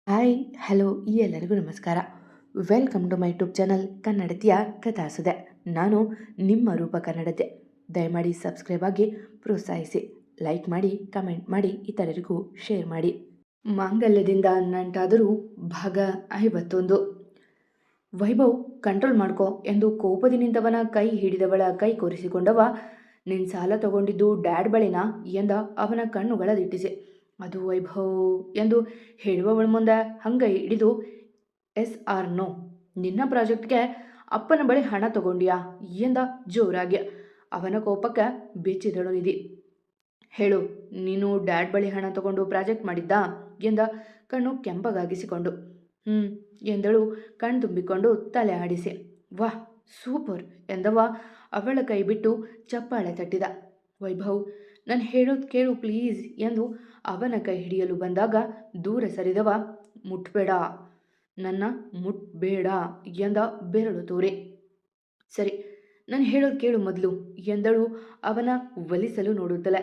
Hi hello ಎಲ್ಲರಿಗೂ ನಮಸ್ಕಾರ. Welcome to my YouTube channel ಕನ್ನಡತಿಯ ಕಥಾಸುದೆ. ನಾನು ನಿಮ್ಮ ರೂಪ ಕನ್ನಡತೆ. ದಯಮಾಡಿ ಸಬ್ಸ್ಕ್ರೈಬ್ ಆಗಿ ಪ್ರೋತ್ಸಾಹಿಸಿ, ಲೈಕ್ ಮಾಡಿ, ಕಮೆಂಟ್ ಮಾಡಿ, ಇತರರಿಗೂ ಶೇರ್ ಮಾಡಿ. ಮಾಂಗಲ್ಯದಿಂದ ನಂಟಾದರೂ ಭಾಗ 51. ವೈಭವ್ ಕಂಟ್ರೋಲ್ ಮಾಡ್ಕೋ ಎಂದು ಕೋಪದಿ ನಿಂತವನ ಕೈ ಹಿಡಿದವಳ ಕೈ ಕೊರಿಸಿಕೊಂಡವ. ನಿನ್ನ ಸಾಲ ತಗೊಂಡಿದ್ದು ಡ್ಯಾಡ್ ಬಳಿನಾ ಎಂದ ಅವನ ಕಣ್ಣುಗಳ ದಿಟ್ಟಿಸಿ. ಅದು ವೈಭವ್ ಎಂದು ಹೇಳುವವಳ ಮುಂದೆ ಹಂಗೆ ಹಿಡಿದು ಎಸ್ ಆರ್ ನೋ, ನಿನ್ನ ಪ್ರಾಜೆಕ್ಟ್ಗೆ ಅಪ್ಪನ ಬಳಿ ಹಣ ತಗೊಂಡ್ಯಾ ಎಂದ ಜೋರಾಗಿ. ಅವನ ಕೋಪಕ್ಕೆ ಬೆಚ್ಚಿದಳು ನಿಧಿ. ಹೇಳು, ನೀನು ಡ್ಯಾಡ್ ಬಳಿ ಹಣ ತಗೊಂಡು ಪ್ರಾಜೆಕ್ಟ್ ಮಾಡಿದ್ದಾ ಎಂದ ಕಣ್ಣು ಕೆಂಪಗಾಗಿಸಿಕೊಂಡು. ಎಂದಳು ಕಣ್ ತುಂಬಿಕೊಂಡು ತಲೆ ಆಡಿಸಿ. ವಾಹ್, ಸೂಪರ್ ಎಂದವ ಅವಳ ಕೈ ಬಿಟ್ಟು ಚಪ್ಪಾಳೆ ತಟ್ಟಿದ. ವೈಭವ್, ನಾನು ಹೇಳೋದು ಕೇಳು ಪ್ಲೀಸ್ ಎಂದು ಅವನ ಕೈ ಹಿಡಿಯಲು ಬಂದಾಗ ದೂರ ಸರಿದವ. ಮುಟ್ಬೇಡ, ನನ್ನ ಮುಟ್ಬೇಡ ಎಂದ ಬೆರಳು ತೋರಿ. ಸರಿ, ನಾನು ಹೇಳೋದು ಕೇಳು ಮೊದಲು ಎಂದಳು ಅವನ ಒಲಿಸಲು ನೋಡುತ್ತಲೇ.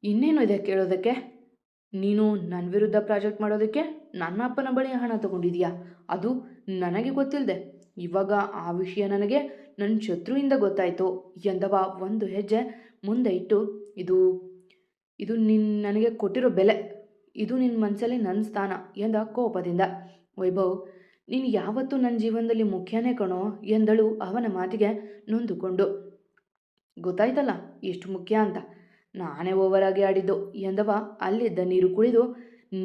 ಇನ್ನೇನು ಇದೆ ಕೇಳೋದಕ್ಕೆ? ನೀನು ನನ್ನ ವಿರುದ್ಧ ಪ್ರಾಜೆಕ್ಟ್ ಮಾಡೋದಕ್ಕೆ ನನ್ನ ಅಪ್ಪನ ಬಳಿ ಹಣ ತಗೊಂಡಿದೀಯಾ, ಅದು ನನಗೆ ಗೊತ್ತಿಲ್ಲದೆ. ಇವಾಗ ಆ ವಿಷಯ ನನಗೆ ನನ್ನ ಶತ್ರುವಿಂದ ಗೊತ್ತಾಯಿತು ಎಂದವ ಒಂದು ಹೆಜ್ಜೆ ಮುಂದೆ ಇಟ್ಟು. ಇದು ಇದು ನನಗೆ ಕೊಟ್ಟಿರೋ ಬೆಲೆ, ಇದು ನಿನ್ನ ಮನಸ್ಸಲ್ಲಿ ನನ್ನ ಸ್ಥಾನ ಎಂದ ಕೋಪದಿಂದ. ವೈಭವ್, ನೀನು ಯಾವತ್ತೂ ನನ್ನ ಜೀವನದಲ್ಲಿ ಮುಖ್ಯನೇ ಕಣೋ ಎಂದಳು ಅವನ ಮಾತಿಗೆ ನೊಂದುಕೊಂಡು. ಗೊತ್ತಾಯ್ತಲ್ಲ ಎಷ್ಟು ಮುಖ್ಯ ಅಂತ. ನಾನೇ ಓವರಾಗಿ ಆಡಿದ್ದು ಎಂದವ ಅಲ್ಲಿದ್ದ ನೀರು ಕುಡಿದು.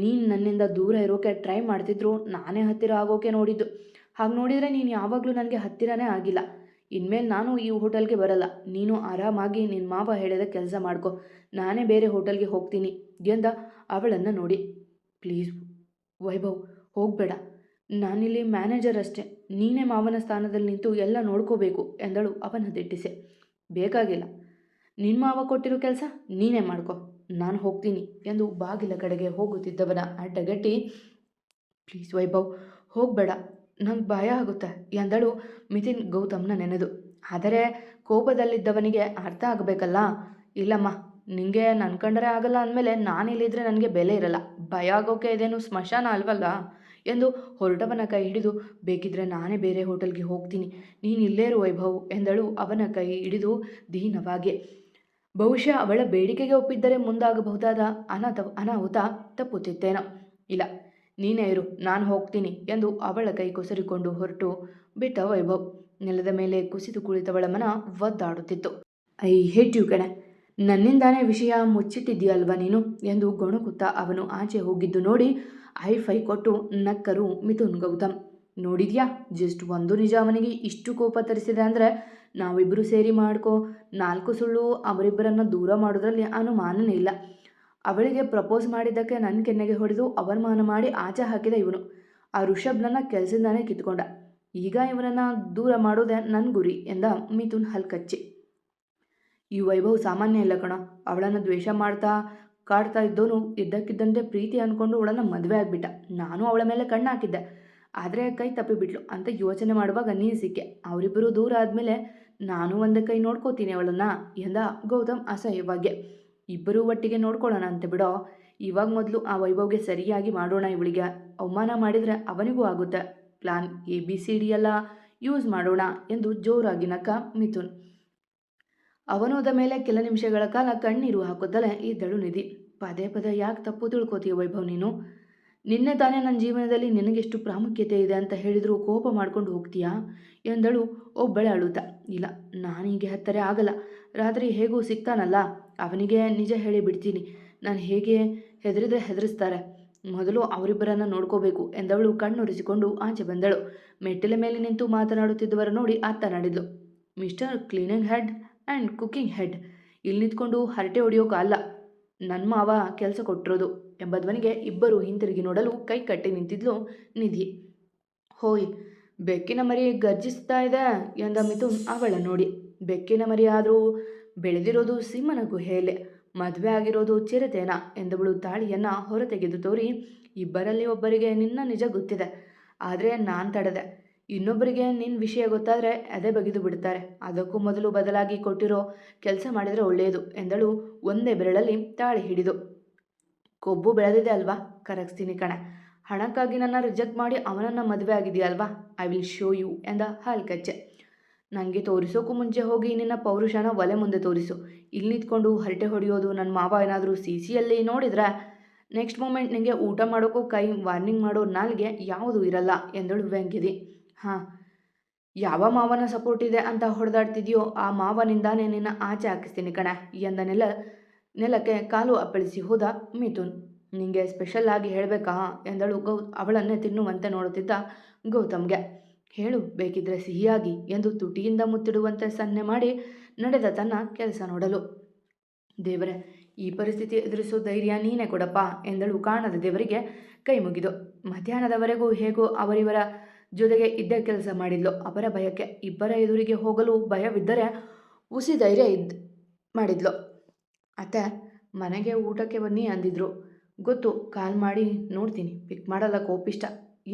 ನೀನು ನನ್ನಿಂದ ದೂರ ಇರೋಕೆ ಟ್ರೈ ಮಾಡ್ತಿದ್ರು ನಾನೇ ಹತ್ತಿರ ಆಗೋಕೆ ನೋಡಿದ್ದು. ಹಾಗೆ ನೋಡಿದರೆ ನೀನು ಯಾವಾಗಲೂ ನನಗೆ ಹತ್ತಿರನೇ ಆಗಿಲ್ಲ. ಇನ್ಮೇಲೆ ನಾನು ಈ ಹೋಟೆಲ್ಗೆ ಬರಲ್ಲ. ನೀನು ಆರಾಮಾಗಿ ನಿನ್ನ ಮಾವ ಹೇಳಿದ ಕೆಲಸ ಮಾಡ್ಕೊ, ನಾನೇ ಬೇರೆ ಹೋಟೆಲ್ಗೆ ಹೋಗ್ತೀನಿ ಎಂದ ಅವಳನ್ನು ನೋಡಿ. ಪ್ಲೀಸ್ ವೈಭವ್, ಹೋಗಬೇಡ. ನಾನಿಲ್ಲಿ ಮ್ಯಾನೇಜರ್ ಅಷ್ಟೇ, ನೀನೇ ಮಾವನ ಸ್ಥಾನದಲ್ಲಿ ನಿಂತು ಎಲ್ಲ ನೋಡ್ಕೋಬೇಕು ಎಂದಳು ಅವನ ದಿಟ್ಟಿಸಿ. ಬೇಕಾಗಿಲ್ಲ, ನಿನ್ನ ಮಾವ ಕೊಟ್ಟಿರೋ ಕೆಲಸ ನೀನೇ ಮಾಡ್ಕೊ, ನಾನು ಹೋಗ್ತೀನಿ ಎಂದು ಬಾಗಿಲ ಕಡೆಗೆ ಹೋಗುತ್ತಿದ್ದವನ ಅಡ್ಡಗಟ್ಟಿ. ಪ್ಲೀಸ್ ವೈಭವ್, ಹೋಗಬೇಡ, ನಂಗೆ ಭಯ ಆಗುತ್ತೆ ಎಂದಳು ಮಿಥುನ್ ಗೌತಮ್ನ ನೆನೆದು. ಆದರೆ ಕೋಪದಲ್ಲಿದ್ದವನಿಗೆ ಅರ್ಥ ಆಗಬೇಕಲ್ಲ. ಇಲ್ಲಮ್ಮ, ನಿನಗೆ ನನ್ನ ಕಂಡರೆ ಆಗಲ್ಲ ಅಂದಮೇಲೆ ನಾನಿಲ್ಲಿದ್ದರೆ ನನಗೆ ಬೆಲೆ ಇರಲ್ಲ. ಭಯ ಆಗೋಕೆ ಇದೇನು ಸ್ಮಶಾನ ಅಲ್ವಲ್ಲ ಎಂದು ಹೊರಟವನ ಕೈ ಹಿಡಿದು. ಬೇಕಿದ್ರೆ ನಾನೇ ಬೇರೆ ಹೋಟೆಲ್ಗೆ ಹೋಗ್ತೀನಿ, ನೀನು ಇಲ್ಲೇ ಇರು ವೈಭವ್ ಎಂದಳು ಅವನ ಕೈ ಹಿಡಿದು ದೀನವಾಗಿ. ಬಹುಶಃ ಅವಳ ಬೇಡಿಕೆಗೆ ಒಪ್ಪಿದ್ದರೆ ಮುಂದಾಗಬಹುದಾದ ಅನಾಹುತ ತಪ್ಪುತ್ತಿತ್ತೇನೋ. ಇಲ್ಲ, ನೀನೇ ಇರು, ನಾನು ಹೋಗ್ತೀನಿ ಎಂದು ಅವಳ ಕೈ ಕೊಸರಿಕೊಂಡು ಹೊರಟು ಬಿಟ್ಟ ವೈಭವ್. ನೆಲದ ಮೇಲೆ ಕುಸಿದು ಕುಳಿತವಳ ಮನ ಒದ್ದಾಡುತ್ತಿತ್ತು. ಐ ಹೇಟ್ ಯು ಕಣೆ, ನನ್ನಿಂದಾನೇ ವಿಷಯ ಮುಚ್ಚಿಟ್ಟಿದ್ದೀಯಲ್ವ ನೀನು ಎಂದು ಗೊಣಗುತ್ತಾ ಅವನು ಆಚೆ ಹೋಗಿದ್ದು ನೋಡಿ ಐ ಕೊಟ್ಟು ನಕ್ಕರು ಮಿಥುನ್ ಗೌತಮ್. ನೋಡಿದ್ಯಾ, ಜಸ್ಟ್ ಒಂದು ನಿಜ ಅವನಿಗೆ ಇಷ್ಟು ಕೋಪ ತರಿಸಿದೆ ಅಂದರೆ. ನಾವಿಬ್ಬರು ಸೇರಿ ಮಾಡ್ಕೋ 4 ಸುಳ್ಳು ಅವರಿಬ್ಬರನ್ನು ದೂರ ಮಾಡೋದ್ರಲ್ಲಿ ಅನುಮಾನನೇ ಇಲ್ಲ. ಅವಳಿಗೆ ಪ್ರಪೋಸ್ ಮಾಡಿದ್ದಕ್ಕೆ ನನ್ನ ಕೆನ್ನೆಗೆ ಹೊಡೆದು ಅವಮಾನ ಮಾಡಿ ಆಚೆ ಹಾಕಿದ ಇವನು. ಆ ಋಷಭ್ನನ್ನ ಕೆಲಸದಿಂದಾನೇ ಕಿತ್ಕೊಂಡ. ಈಗ ಇವನನ್ನು ದೂರ ಮಾಡೋದೇ ನನ್ನ ಗುರಿ ಎಂದ ಮಿಥುನ್ ಹಲ್ಕಚ್ಚಿ. ಈ ವೈಭವ್ ಸಾಮಾನ್ಯ ಇಲ್ಲ ಕಣ. ಅವಳನ್ನು ದ್ವೇಷ ಕಾಡ್ತಾ ಇದ್ದವನು ಇದ್ದಕ್ಕಿದ್ದಂತೆ ಪ್ರೀತಿ ಅಂದ್ಕೊಂಡು ಅವಳನ್ನು ಮದುವೆ ಆಗಿಬಿಟ್ಟ. ನಾನು ಅವಳ ಮೇಲೆ ಕಣ್ಣು ಹಾಕಿದ್ದೆ, ಆದರೆ ಕೈ ತಪ್ಪಿಬಿಟ್ಲು ಅಂತ ಯೋಚನೆ ಮಾಡುವಾಗ ನೀನು ಸಿಕ್ಕೆ. ಅವರಿಬ್ಬರು ದೂರ ಆದಮೇಲೆ ನಾನು ಒಂದೇ ಕೈ ನೋಡ್ಕೋತೀನಿ ಅವಳನ್ನು ಎಂದ ಗೌತಮ್ ಅಸಹ್ಯವಾಗಿ. ಇಬ್ಬರೂ ಒಟ್ಟಿಗೆ ನೋಡ್ಕೊಳ್ಳೋಣ ಅಂತ ಬಿಡೋ. ಇವಾಗ ಮೊದಲು ಆ ವೈಭವ್ಗೆ ಸರಿಯಾಗಿ ಮಾಡೋಣ. ಇವಳಿಗೆ ಅವಮಾನ ಮಾಡಿದರೆ ಅವನಿಗೂ ಆಗುತ್ತೆ. ಪ್ಲಾನ್ ABCD ಎಲ್ಲ ಯೂಸ್ ಮಾಡೋಣ ಎಂದು ಜೋರಾಗಿ ನಕ್ಕ ಮಿಥುನ್. ಅವನೋದ ಮೇಲೆ ಕೆಲ ನಿಮಿಷಗಳ ಕಾಲ ಕಣ್ಣೀರು ಹಾಕುತ್ತಲೇ ಇದ್ದಳು ನಿಧಿ. ಪದೇ ಪದೇ ಯಾಕೆ ತಪ್ಪು ತಿಳ್ಕೋತೀಯ ವೈಭವ್ ನೀನು? ನಿನ್ನೆ ತಾನೇ ನನ್ನ ಜೀವನದಲ್ಲಿ ನಿನಗೆಷ್ಟು ಪ್ರಾಮುಖ್ಯತೆ ಇದೆ ಅಂತ ಹೇಳಿದರೂ ಕೋಪ ಮಾಡ್ಕೊಂಡು ಹೋಗ್ತೀಯಾ ಎಂದಳು ಒಬ್ಬಳೆ ಅಳುತ್ತಾ. ಇಲ್ಲ, ನಾನೀಗೆ ಹತ್ತರೆ ಆಗಲ್ಲ. ರಾತ್ರಿ ಹೇಗೂ ಸಿಗ್ತಾನಲ್ಲ, ಅವನಿಗೆ ನಿಜ ಹೇಳಿ ಬಿಡ್ತೀನಿ. ನಾನು ಹೇಗೆ ಹೆದರಿದ್ರೆ ಹೆದರಿಸ್ತಾರೆ. ಮೊದಲು ಅವರಿಬ್ಬರನ್ನು ನೋಡ್ಕೋಬೇಕು ಎಂದವಳು ಕಣ್ಣೊರೆಸಿಕೊಂಡು ಆಚೆ ಬಂದಳು. ಮೆಟ್ಟಿಲ ಮೇಲೆ ನಿಂತು ಮಾತನಾಡುತ್ತಿದ್ದವರ ನೋಡಿ ಆತನಾಡಿದ್ಲು. Mister cleaning head and cooking head, ಇಲ್ಲಿ ನಿಂತ್ಕೊಂಡು ಹರಟೆ ಹೊಡೆಯೋಕ್ಕಲ್ಲ ನನ್ನ ಮಾವ ಕೆಲಸ ಕೊಟ್ಟಿರೋದು ಎಂಬ ಧ್ವನಿಗೆ ಇಬ್ಬರು ಹಿಂತಿರುಗಿ ನೋಡಲು ಕೈ ಕಟ್ಟಿ ನಿಂತಿದ್ಲು ನಿಧಿ. ಹೋಯ್, ಬೆಕ್ಕಿನ ಮರಿ ಗರ್ಜಿಸ್ತಾ ಇದೆ ಎಂದ ಮಿಥುನ್ ಅವಳ ನೋಡಿ. ಬೆಕ್ಕಿನ ಮರಿ ಆದರೂ ಬೆಳೆದಿರೋದು ಸಿಂಹನ ಗುಹೆಯಲ್ಲೇ, ಮದುವೆ ಆಗಿರೋದು ಚಿರತೆನ ಎಂದವಳು ತಾಳಿಯನ್ನು ಹೊರತೆಗೆದು ತೋರಿ. ಇಬ್ಬರಲ್ಲಿ ಒಬ್ಬರಿಗೆ ನಿನ್ನ ನಿಜ ಗೊತ್ತಿದೆ, ಆದರೆ ನಾನು ತಡೆದೆ. ಇನ್ನೊಬ್ಬರಿಗೆ ನಿನ್ನ ವಿಷಯ ಗೊತ್ತಾದರೆ ಅದೇ ಬಗೆದು ಬಿಡ್ತಾರೆ. ಅದಕ್ಕೂ ಮೊದಲು ಬದಲಾಗಿ ಕೊಟ್ಟಿರೋ ಕೆಲಸ ಮಾಡಿದರೆ ಒಳ್ಳೆಯದು ಎಂದಳು ಒಂದೇ ಬೆರಳಲ್ಲಿ ತಾಳಿ ಹಿಡಿದು. ಕೊಬ್ಬು ಬೆಳೆದಿದೆ ಅಲ್ವಾ, ಕರಗಿಸ್ತೀನಿ ಕಣೆ. ಹಣಕ್ಕಾಗಿ ನನ್ನ ರಿಜೆಕ್ಟ್ ಮಾಡಿ ಅವನನ್ನು ಮದುವೆ ಆಗಿದೆಯಲ್ವಾ, ಐ ವಿಲ್ ಶೋ ಯು ಎಂದ ಹಾಲ್ಕಚ್ಚೆ. ನನಗೆ ತೋರಿಸೋಕ್ಕೂ ಮುಂಚೆ ಹೋಗಿ ನಿನ್ನ ಪೌರುಷನ ಒಲೆ ಮುಂದೆ ತೋರಿಸು. ಇಲ್ಲಿ ನಿಂತ್ಕೊಂಡು ಹರಟೆ ಹೊಡೆಯೋದು ನನ್ನ ಮಾವ ಏನಾದರೂ ಸಿ ನೋಡಿದ್ರೆ ನೆಕ್ಸ್ಟ್ ಮೂಮೆಂಟ್ ನಿನಗೆ ಊಟ ಮಾಡೋಕ್ಕೂ ಕೈ ವಾರ್ನಿಂಗ್ ಮಾಡೋ ನಾಲ್ಗೆ ಯಾವುದೂ ಇರಲ್ಲ ಎಂದಳು ವ್ಯಂಗ್ಯದಿ. ಹಾಂ, ಯಾವ ಮಾವನ ಸಪೋರ್ಟ್ ಇದೆ ಅಂತ ಹೊಡೆದಾಡ್ತಿದ್ಯೋ ಆ ಮಾವನಿಂದಾನೇ ನಿನ್ನ ಆಚೆ ಹಾಕಿಸ್ತೀನಿ ಕಣೆ ಎಂದ ನೆಲಕ್ಕೆ ಕಾಲು ಅಪ್ಪಳಿಸಿ ಹೋದ ಮಿಥುನ್. ನಿಂಗೆ ಸ್ಪೆಷಲ್ ಆಗಿ ಹೇಳಬೇಕಾ ಎಂದಳು ಅವಳನ್ನೇ ತಿನ್ನುವಂತೆ ನೋಡುತ್ತಿದ್ದ ಗೌತಮ್ಗೆ. ಹೇಳು, ಬೇಕಿದ್ರೆ ಸಿಹಿಯಾಗಿ ಎಂದು ತುಟಿಯಿಂದ ಮುತ್ತಿಡುವಂತೆ ಸನ್ನೆ ಮಾಡಿ ನಡೆದ ತನ್ನ ಕೆಲಸ ನೋಡಲು. ದೇವರೇ, ಈ ಪರಿಸ್ಥಿತಿ ಎದುರಿಸೋ ಧೈರ್ಯ ನೀನೇ ಕೊಡಪ್ಪ ಎಂದಳು ಕಾಣದ ದೇವರಿಗೆ ಕೈ ಮುಗಿದು. ಮಧ್ಯಾಹ್ನದವರೆಗೂ ಹೇಗೋ ಅವರಿವರ ಜೊತೆಗೆ ಇದ್ದೇ ಕೆಲಸ ಮಾಡಿದ್ಲು. ಅವರ ಭಯಕ್ಕೆ ಇಬ್ಬರ ಎದುರಿಗೆ ಹೋಗಲು ಭಯವಿದ್ದರೆ ಉಸಿ ಧೈರ್ಯ ಮಾಡಿದ್ಲು. ಅತ್ತೆ, ಮನೆಗೆ ಊಟಕ್ಕೆ ಬನ್ನಿ ಅಂದಿದ್ರು. ಗೊತ್ತು, ಕಾಲ್ ಮಾಡಿ ನೋಡ್ತೀನಿ, ಪಿಕ್ ಮಾಡಲ್ಲ, ಕೋಪಿಷ್ಟ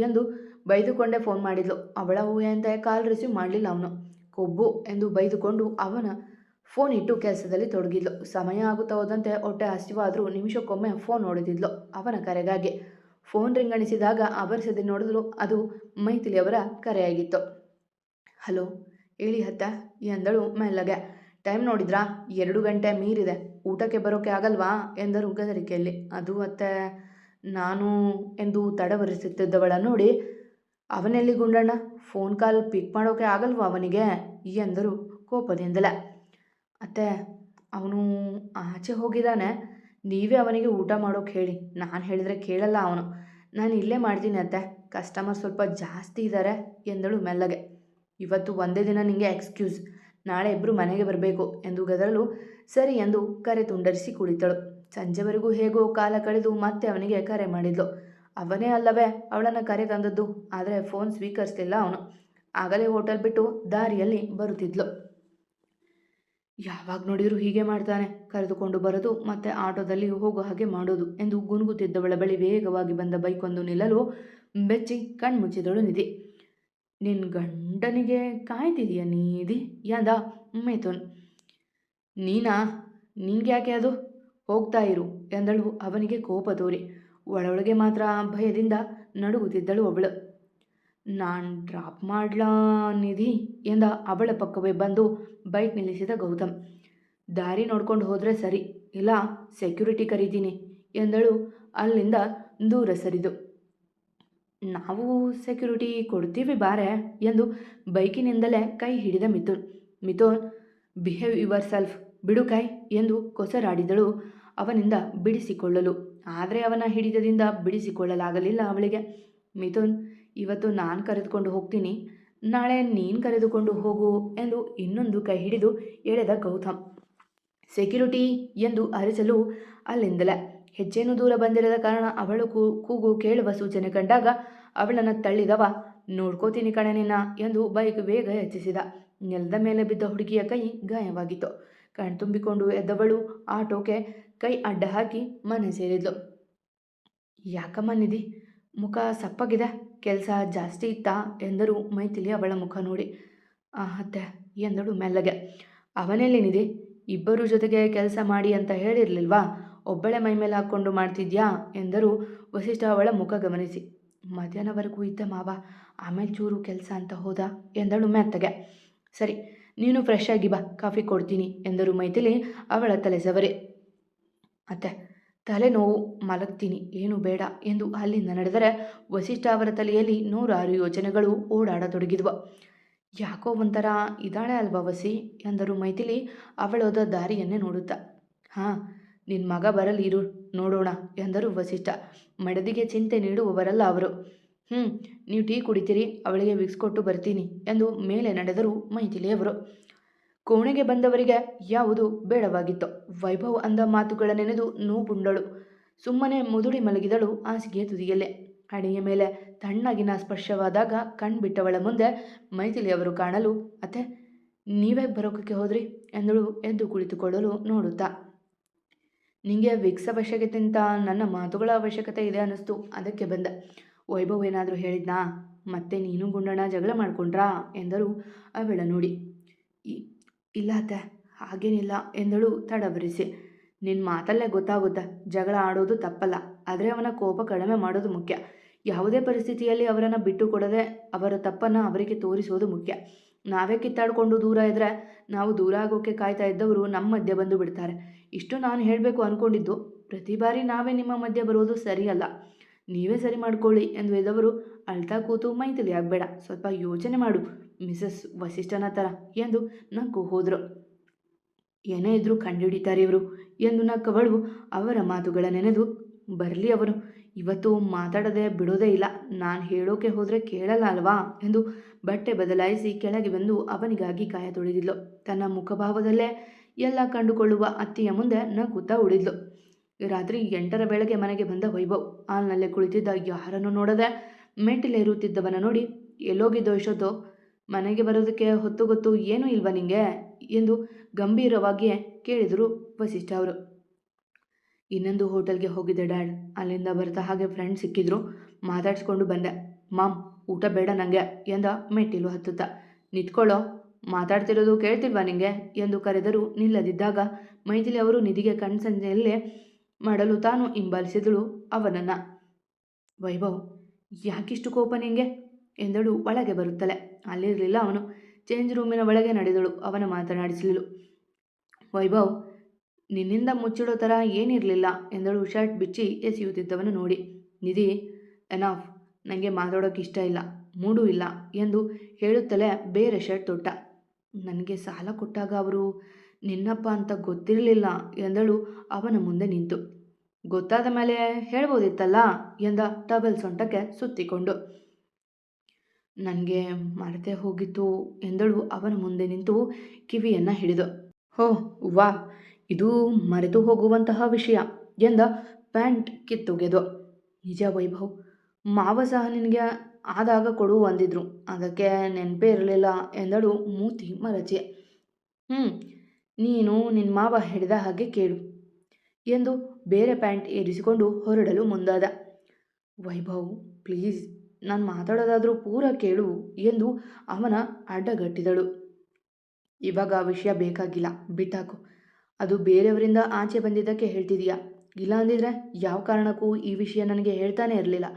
ಎಂದು ಬೈದುಕೊಂಡೇ ಫೋನ್ ಮಾಡಿದ್ಲು. ಅವಳ ಊಹೆಯಂತೆ ಕಾಲ್ ರಿಸೀವ್ ಮಾಡಲಿಲ್ಲ ಅವನು. ಕೊಬ್ಬು ಎಂದು ಬೈದುಕೊಂಡು ಅವನ ಫೋನ್ ಇಟ್ಟು ಕೆಲಸದಲ್ಲಿ ತೊಡಗಿದ್ಲು. ಸಮಯ ಆಗುತ್ತಾ ಹೋದಂತೆ ಹೊಟ್ಟೆ ಹಸಿವಾದರೂ ನಿಮಿಷಕ್ಕೊಮ್ಮೆ ಫೋನ್ ನೋಡಿದ್ಲು ಅವನ ಕರೆಗಾಗಿ. ಫೋನ್ ರಿಂಗಣಿಸಿದಾಗ ಆವರಿಸದೆ ನೋಡಿದ್ಲು, ಅದು ಮೈಥಿಲಿಯವರ ಕರೆಯಾಗಿತ್ತು. ಹಲೋ, ಹೇಳಿ ಅತ್ತ ಎಂದಳು ಮೆಲ್ಲಗೆ. ಟೈಮ್ ನೋಡಿದ್ರಾ? 2 ಗಂಟೆ ಮೀರಿದೆ. ಊಟಕ್ಕೆ ಬರೋಕೆ ಆಗಲ್ವಾ ಎಂದರು ಗದರಿಕೆಯಲ್ಲಿ. ಅದು ಅತ್ತೆ, ನಾನು ಎಂದು ತಡವರಿಸುತ್ತಿದ್ದವಳ ನೋಡಿ, ಅವನೆಲ್ಲಿ ಗುಂಡಣ್ಣ, ಫೋನ್ ಕಾಲ್ ಪಿಕ್ ಮಾಡೋಕೆ ಆಗಲ್ವಾ ಅವನಿಗೆ ಎಂದರು ಕೋಪದಿಂದಲೇ. ಅತ್ತೆ, ಅವನು ಆಚೆ ಹೋಗಿದ್ದಾನೆ, ನೀವೇ ಅವನಿಗೆ ಊಟ ಮಾಡೋಕೆ ಹೇಳಿ. ನಾನು ಹೇಳಿದರೆ ಕೇಳಲ್ಲ ಅವನು. ನಾನು ಇಲ್ಲೇ ಮಾಡ್ತೀನಿ ಅತ್ತೆ, ಕಸ್ಟಮರ್ ಸ್ವಲ್ಪ ಜಾಸ್ತಿ ಇದ್ದಾರೆ ಎಂದಳು ಮೆಲ್ಲಗೆ. ಇವತ್ತು ಒಂದೇ ದಿನ ನಿಮಗೆ ಎಕ್ಸ್ಕ್ಯೂಸ್, ನಾಳೆ ಇಬ್ಬರು ಮನೆಗೆ ಬರಬೇಕು ಎಂದು ಗದರಲು ಸರಿ ಎಂದು ಕರೆ ತುಂಡರಿಸಿ ಕುಳಿತಳು. ಸಂಜೆವರೆಗೂ ಹೇಗೋ ಕಾಲ ಕಳೆದು ಮತ್ತೆ ಅವನಿಗೆ ಕರೆ ಮಾಡಿದ್ಲು. ಅವನೇ ಅಲ್ಲವೇ ಅವಳನ್ನು ಕರೆ ತಂದದ್ದು, ಆದರೆ ಫೋನ್ ಸ್ವೀಕರಿಸಲಿಲ್ಲ ಅವನು. ಆಗಲೇ ಹೋಟೆಲ್ ಬಿಟ್ಟು ದಾರಿಯಲ್ಲಿ ಬರುತ್ತಿದ್ಲು. ಯಾವಾಗ ನೋಡಿದರೂ ಹೀಗೆ ಮಾಡ್ತಾನೆ, ಕರೆದುಕೊಂಡು ಬರೋದು ಮತ್ತೆ ಆಟೋದಲ್ಲಿ ಹೋಗೋ ಹಾಗೆ ಮಾಡೋದು ಎಂದು ಗುನುಗುತ್ತಿದ್ದವಳ ಬಳಿ ವೇಗವಾಗಿ ಬಂದ ಬೈಕೊಂದು ನಿಲ್ಲಲು ಬೆಚ್ಚಿ ಕಣ್ಮುಚ್ಚಿದಳು ನಿಧಿ. ನಿನ್ನ ಗಂಡನಿಗೆ ಕಾಯ್ತಿದೀಯ ನಿಧಿ ಎಂದ ಮಿಥುನ್. ನಿನ್ಗೆ ಯಾಕೆ ಅದು, ಹೋಗ್ತಾ ಇರು ಎಂದಳು ಅವನಿಗೆ ಕೋಪ ತೋರಿ. ಒಳೊಳಗೆ ಮಾತ್ರ ಭಯದಿಂದ ನಡುಗುತ್ತಿದ್ದಳು ಅವಳು. ನಾನು ಡ್ರಾಪ್ ಮಾಡ್ಲಾ ನಿಧಿ ಎಂದ ಅವಳ ಪಕ್ಕವೇ ಬಂದು ಬೈಕ್ ನಿಲ್ಲಿಸಿದ ಗೌತಮ್. ದಾರಿ ನೋಡ್ಕೊಂಡು ಹೋದರೆ ಸರಿ, ಇಲ್ಲ ಸೆಕ್ಯೂರಿಟಿ ಕರೀತೀನಿ ಎಂದಳು ಅಲ್ಲಿಂದ ದೂರ ಸರಿದು. ನಾವು ಸೆಕ್ಯೂರಿಟಿ ಕೊಡ್ತೀವಿ ಬಾರೆ ಎಂದು ಬೈಕಿನಿಂದಲೇ ಕೈ ಹಿಡಿದ ಮಿಥುನ್ ಬಿಹೇವ್ ಯುವರ್ ಸೆಲ್ಫ್, ಬಿಡು ಕೈ ಎಂದು ಕೊಸರಾಡಿದಳು ಅವನಿಂದ ಬಿಡಿಸಿಕೊಳ್ಳಲು. ಆದರೆ ಅವನ ಹಿಡಿತದಿಂದ ಬಿಡಿಸಿಕೊಳ್ಳಲಾಗಲಿಲ್ಲ ಅವಳಿಗೆ. ಮಿಥುನ್, ಇವತ್ತು ನಾನು ಕರೆದುಕೊಂಡು ಹೋಗ್ತೀನಿ, ನಾಳೆ ನೀನು ಕರೆದುಕೊಂಡು ಹೋಗು ಎಂದು ಇನ್ನೊಂದು ಕೈ ಹಿಡಿದು ಎಳೆದ ಗೌತಮ್. ಸೆಕ್ಯೂರಿಟಿ ಎಂದು ಅರಸಲು ಅಲ್ಲಿಂದಲೇ ಹೆಚ್ಚೇನು ದೂರ ಬಂದಿರದ ಕಾರಣ ಅವಳು ಕೂಗು ಕೇಳುವ ಸೂಚನೆ ಕಂಡಾಗ ಅವಳನ್ನು ತಳ್ಳಿದವ. ನೋಡ್ಕೋತೀನಿ ಕಣೆ ನಿನ್ನ ಎಂದು ಬೈಕ್ ವೇಗ ಹೆಚ್ಚಿಸಿದ. ನೆಲದ ಮೇಲೆ ಬಿದ್ದ ಹುಡುಗಿಯ ಕೈ ಗಾಯವಾಗಿತ್ತು. ಕಣ್ತುಂಬಿಕೊಂಡು ಎದ್ದವಳು ಆಟೋಕ್ಕೆ ಕೈ ಅಡ್ಡ ಹಾಕಿ ಮನೆ ಸೇರಿದ್ಲು. ಯಾಕಮ್ಮ ನಿಧಿ, ಮುಖ ಸಪ್ಪಗಿದೆ, ಕೆಲಸ ಜಾಸ್ತಿ ಇತ್ತಾ ಎಂದರು ಮೈಥಿಲಿ ಅವಳ ಮುಖ ನೋಡಿ. ಅತ್ತೆ ಎಂದಳು ಮೆಲ್ಲಗೆ. ಅವನೆಲ್ಲಿ ನಿಧಿ, ಇಬ್ಬರು ಜೊತೆಗೆ ಕೆಲಸ ಮಾಡಿ ಅಂತ ಹೇಳಿರಲಿಲ್ವಾ, ಒಬ್ಬಳೆ ಮೈ ಮೇಲೆ ಹಾಕ್ಕೊಂಡು ಮಾಡ್ತಿದ್ಯಾ ಎಂದರು ವಸಿಷ್ಠ ಅವಳ ಮುಖ ಗಮನಿಸಿ. ಮಧ್ಯಾಹ್ನವರೆಗೂ ಇದ್ದ ಮಾವ, ಆಮೇಲೆ ಚೂರು ಕೆಲಸ ಅಂತ ಹೋದ ಎಂದಳು ಮೆತ್ತಗೆ. ಸರಿ, ನೀನು ಫ್ರೆಶ್ ಆಗಿ ಬಾ, ಕಾಫಿ ಕೊಡ್ತೀನಿ ಎಂದರು ಮೈಥಿಲಿ ಅವಳ ತಲೆ ಸವರಿ. ಅತ್ತೆ, ತಲೆನೋವು, ಮಲಗ್ತೀನಿ, ಏನು ಬೇಡ ಎಂದು ಅಲ್ಲಿಂದ ನಡೆದರೆ ವಸಿಷ್ಠ ಅವರ ತಲೆಯಲ್ಲಿ 106 ಯೋಚನೆಗಳು ಓಡಾಡತೊಡಗಿದ್ವು. ಯಾಕೋ ಒಂಥರ ಇದ್ದಾಳೆ ಅಲ್ವಾ ವಸಿ ಎಂದರು ಮೈಥಿಲಿ ಅವಳೋದ ದಾರಿಯನ್ನೇ ನೋಡುತ್ತಾ. ಹಾಂ, ನಿನ್ನ ಮಗ ಬರಲಿ ಇರು ನೋಡೋಣ ಎಂದರು ವಸಿಷ್ಠ. ಮಡದಿಗೆ ಚಿಂತೆ ನೀಡುವವರಲ್ಲ ಅವರು. ನೀವು ಟೀ ಕುಡಿತೀರಿ, ಅವಳಿಗೆ ವಿಕ್ಸ್ ಕೊಟ್ಟು ಬರ್ತೀನಿ ಎಂದು ಮೇಲೆ ನಡೆದರು ಮೈಥಿಲಿಯವರು. ಕೋಣೆಗೆ ಬಂದವರಿಗೆ ಯಾವುದು ಬೇಡವಾಗಿತ್ತು. ವೈಭವ್ ಅಂದ ಮಾತುಗಳ ನೆನೆದು ನೋವುಂಡಳು. ಸುಮ್ಮನೆ ಮುದುಡಿ ಮಲಗಿದಳು ಹಾಸಿಗೆಯ ತುದಿಯಲ್ಲೇ. ಹಣೆಯ ಮೇಲೆ ತಣ್ಣಗಿನ ಸ್ಪರ್ಶವಾದಾಗ ಕಣ್ಬಿಟ್ಟವಳ ಮುಂದೆ ಮೈಥಿಲಿಯವರು ಕಾಣಲು, ಅತ್ತೆ ನೀವೇ ಬರೋಕಕ್ಕೆ ಹೋದ್ರಿ ಎಂದಳು ಎದ್ದು ಕುಳಿತುಕೊಳ್ಳಲು ನೋಡುತ್ತಾ. ನಿಂಗೆ ವಿಕ್ಸ್ ಅವಶ್ಯಕತೆಗಿಂತ ನನ್ನ ಮಾತುಗಳ ಅವಶ್ಯಕತೆ ಇದೆ ಅನ್ನಿಸ್ತು, ಅದಕ್ಕೆ ಬಂದ. ವೈಭವ್ ಏನಾದರೂ ಹೇಳಿದ್ನಾ, ಮತ್ತೆ ನೀನು ಗುಂಡಣ್ಣ ಜಗಳ ಮಾಡ್ಕೊಂಡ್ರಾ ಎಂದರು ಅವಳ ನೋಡಿ. ಇಲ್ಲ ಅತ್ತೆ, ಹಾಗೇನಿಲ್ಲ ಎಂದಳು ತಡವರಿಸಿ. ನಿನ್ನ ಮಾತಲ್ಲೇ ಗೊತ್ತಾಗುತ್ತೆ, ಜಗಳ ಆಡೋದು ತಪ್ಪಲ್ಲ, ಆದರೆ ಅವನ ಕೋಪ ಕಡಿಮೆ ಮಾಡೋದು ಮುಖ್ಯ. ಯಾವುದೇ ಪರಿಸ್ಥಿತಿಯಲ್ಲಿ ಅವರನ್ನು ಬಿಟ್ಟು ಕೊಡದೆ ಅವರ ತಪ್ಪನ್ನು ಅವರಿಗೆ ತೋರಿಸೋದು ಮುಖ್ಯ. ನಾವೇ ಕಿತ್ತಾಡಿಕೊಂಡು ದೂರ ಇದ್ದರೆ ನಾವು ದೂರ ಆಗೋಕ್ಕೆ ಕಾಯ್ತಾ ಇದ್ದವರು ನಮ್ಮ ಮಧ್ಯೆ ಬಂದು ಬಿಡ್ತಾರೆ. ಇಷ್ಟು ನಾನು ಹೇಳಬೇಕು ಅಂದ್ಕೊಂಡಿದ್ದು. ಪ್ರತಿ ಬಾರಿ ನಾವೇ ನಿಮ್ಮ ಮಧ್ಯೆ ಬರೋದು ಸರಿಯಲ್ಲ, ನೀವೇ ಸರಿ ಮಾಡ್ಕೊಳ್ಳಿ ಎಂದು ಎದವರು ಅಳ್ತಾ ಕೂತು ಮೈಥಿಲಿ ಆಗಬೇಡ, ಸ್ವಲ್ಪ ಯೋಚನೆ ಮಾಡು ಮಿಸಸ್ ವಸಿಷ್ಠನ ಥರ ಎಂದು ನಕ್ಕು ಹೋದರು. ಏನೇ ಇದ್ರೂ ಕಂಡುಹಿಡಿತಾರೆ ಇವರು ಎಂದು ನಕ್ಕವಳು ಅವರ ಮಾತುಗಳ ನೆನೆದು, ಬರಲಿ ಅವರು ಇವತ್ತು ಮಾತಾಡದೆ ಬಿಡೋದೇ ಇಲ್ಲ, ನಾನು ಹೇಳೋಕೆ ಹೋದರೆ ಕೇಳಲ್ಲ ಅಲ್ವಾ ಎಂದು ಬಟ್ಟೆ ಬದಲಾಯಿಸಿ ಕೆಳಗೆ ಬಂದು ಅವನಿಗಾಗಿ ಕಾಯ ತೊಳೆದಿದ್ಲು. ತನ್ನ ಮುಖಭಾವದಲ್ಲೇ ಎಲ್ಲ ಕಂಡುಕೊಳ್ಳುವ ಅತ್ತೆಯ ಮುಂದೆ ನಗುತ್ತಾ ಉಳಿದ್ಲು. ರಾತ್ರಿ 8ರ ವೇಳೆಗೆ ಮನೆಗೆ ಬಂದ ವೈಭವ್ ಹಾಲ್ನಲ್ಲೇ ಕುಳಿತಿದ್ದ ಯಾರನ್ನು ನೋಡದೆ ಮೆಟ್ಟಿಲೇರುತ್ತಿದ್ದವನ ನೋಡಿ, ಎಲ್ಲೋಗಿದ್ದೋ ಇಷ್ಟೊತ್ತು, ಮನೆಗೆ ಬರೋದಕ್ಕೆ ಹೊತ್ತು ಗೊತ್ತು ಏನೂ ಇಲ್ವಾ ನಿಂಗೆ ಎಂದು ಗಂಭೀರವಾಗಿಯೇ ಕೇಳಿದರು ವಸಿಷ್ಠ ಅವರು. ಇನ್ನೊಂದು ಹೋಟೆಲ್ಗೆ ಹೋಗಿದ್ದೆ ಡ್ಯಾಡ್, ಅಲ್ಲಿಂದ ಬರ್ತಾ ಹಾಗೆ ಫ್ರೆಂಡ್ ಸಿಕ್ಕಿದ್ರು, ಮಾತಾಡಿಸ್ಕೊಂಡು ಬಂದೆ. ಮಾಮ್ ಊಟ ಬೇಡ ನನಗೆ ಎಂದ ಮೆಟ್ಟಿಲು ಹತ್ತುತ್ತಾ. ನಿಂತ್ಕೊಳ್ಳೋ, ಮಾತಾಡ್ತಿರೋದು ಕೇಳ್ತಿಲ್ವಾ ನಿಂಗೆ ಎಂದು ಕರೆದರೂ ನಿಲ್ಲದಿದ್ದಾಗ ಮೈಥಿಲಿ ಅವರು ನಿಧಿಗೆ ಕಣ್ಸಂಜೆಯಲ್ಲೇ ಮಾಡಲು ತಾನು ಹಿಂಬಾಲಿಸಿದಳು ಅವನನ್ನು. ವೈಭವ್ ಯಾಕಿಷ್ಟು ಕೋಪ ನಿಂಗೆ ಎಂದಳು ಒಳಗೆ ಬರುತ್ತಲೇ. ಅಲ್ಲಿರಲಿಲ್ಲ ಅವನು. ಚೇಂಜ್ ರೂಮಿನ ಒಳಗೆ ನಡೆದಳು ಅವನ ಮಾತನಾಡಿಸಲಿಲ್ಲ. ವೈಭವ್ ನಿನ್ನಿಂದ ಮುಚ್ಚಿಡೋ ಥರ ಏನಿರಲಿಲ್ಲ ಎಂದಳು ಶರ್ಟ್ ಬಿಚ್ಚಿ ಎಸೆಯುತ್ತಿದ್ದವನು ನೋಡಿ. ನಿಧಿ ಎನಾಫ್, ನನಗೆ ಮಾತಾಡೋಕ್ಕೆ ಇಷ್ಟ ಇಲ್ಲ, ಮೂಡೂ ಇಲ್ಲ ಎಂದು ಹೇಳುತ್ತಲೇ ಬೇರೆ ಶರ್ಟ್ ತೊಟ್ಟ. ನನಗೆ ಸಾಲ ಕೊಟ್ಟಾಗ ಅವರು ನಿನ್ನಪ್ಪ ಅಂತ ಗೊತ್ತಿರಲಿಲ್ಲ ಎಂದಳು ಅವನ ಮುಂದೆ ನಿಂತು. ಗೊತ್ತಾದ ಮೇಲೆ ಹೇಳ್ಬೋದಿತ್ತಲ್ಲ ಎಂದ ಟವೆಲ್ ಸೊಂಟಕ್ಕೆ ಸುತ್ತಿಕೊಂಡು. ನನಗೆ ಮರೆತೇ ಹೋಗಿತ್ತು ಎಂದಳು ಅವನ ಮುಂದೆ ನಿಂತು ಕಿವಿಯನ್ನು ಹಿಡಿದು. ಹೋ ವಾ, ಇದು ಮರೆತು ಹೋಗುವಂತಹ ವಿಷಯ ಎಂದ ಪ್ಯಾಂಟ್ ಕಿತ್ತೊಗೆದು. ನಿಜ ವೈಭವ್, ಮಾವ ಸಹ ನಿನಗೆ ಆದಾಗ ಕೊಡು ಅಂದಿದ್ರು, ಅದಕ್ಕೆ ನೆನಪೇ ಇರಲಿಲ್ಲ ಎಂದಳು ಮೂತಿ ಮರಚಿ. ನೀನು ನಿನ್ನ ಮಾವ ಹಿಡಿದ ಹಾಗೆ ಕೇಳು ಎಂದು ಬೇರೆ ಪ್ಯಾಂಟ್ ಏರಿಸಿಕೊಂಡು ಹೊರಡಲು ಮುಂದಾದ. ವೈಭವ್ ಪ್ಲೀಸ್, ನಾನು ಮಾತಾಡೋದಾದರೂ ಪೂರ ಕೇಳು ಎಂದು ಅವನ ಅಡ್ಡಗಟ್ಟಿದಳು. ಇವಾಗ ಆ ವಿಷಯ ಬೇಕಾಗಿಲ್ಲ, ಬಿಟ್ಟಾಕು. ಅದು ಬೇರೆಯವರಿಂದ ಆಚೆ ಬಂದಿದ್ದಕ್ಕೆ ಹೇಳ್ತಿದೀಯಾ, ಇಲ್ಲ ಅಂದಿದ್ರೆ ಯಾವ ಕಾರಣಕ್ಕೂ ಈ ವಿಷಯ ನನಗೆ ಹೇಳ್ತಾನೆ ಇರಲಿಲ್ಲ.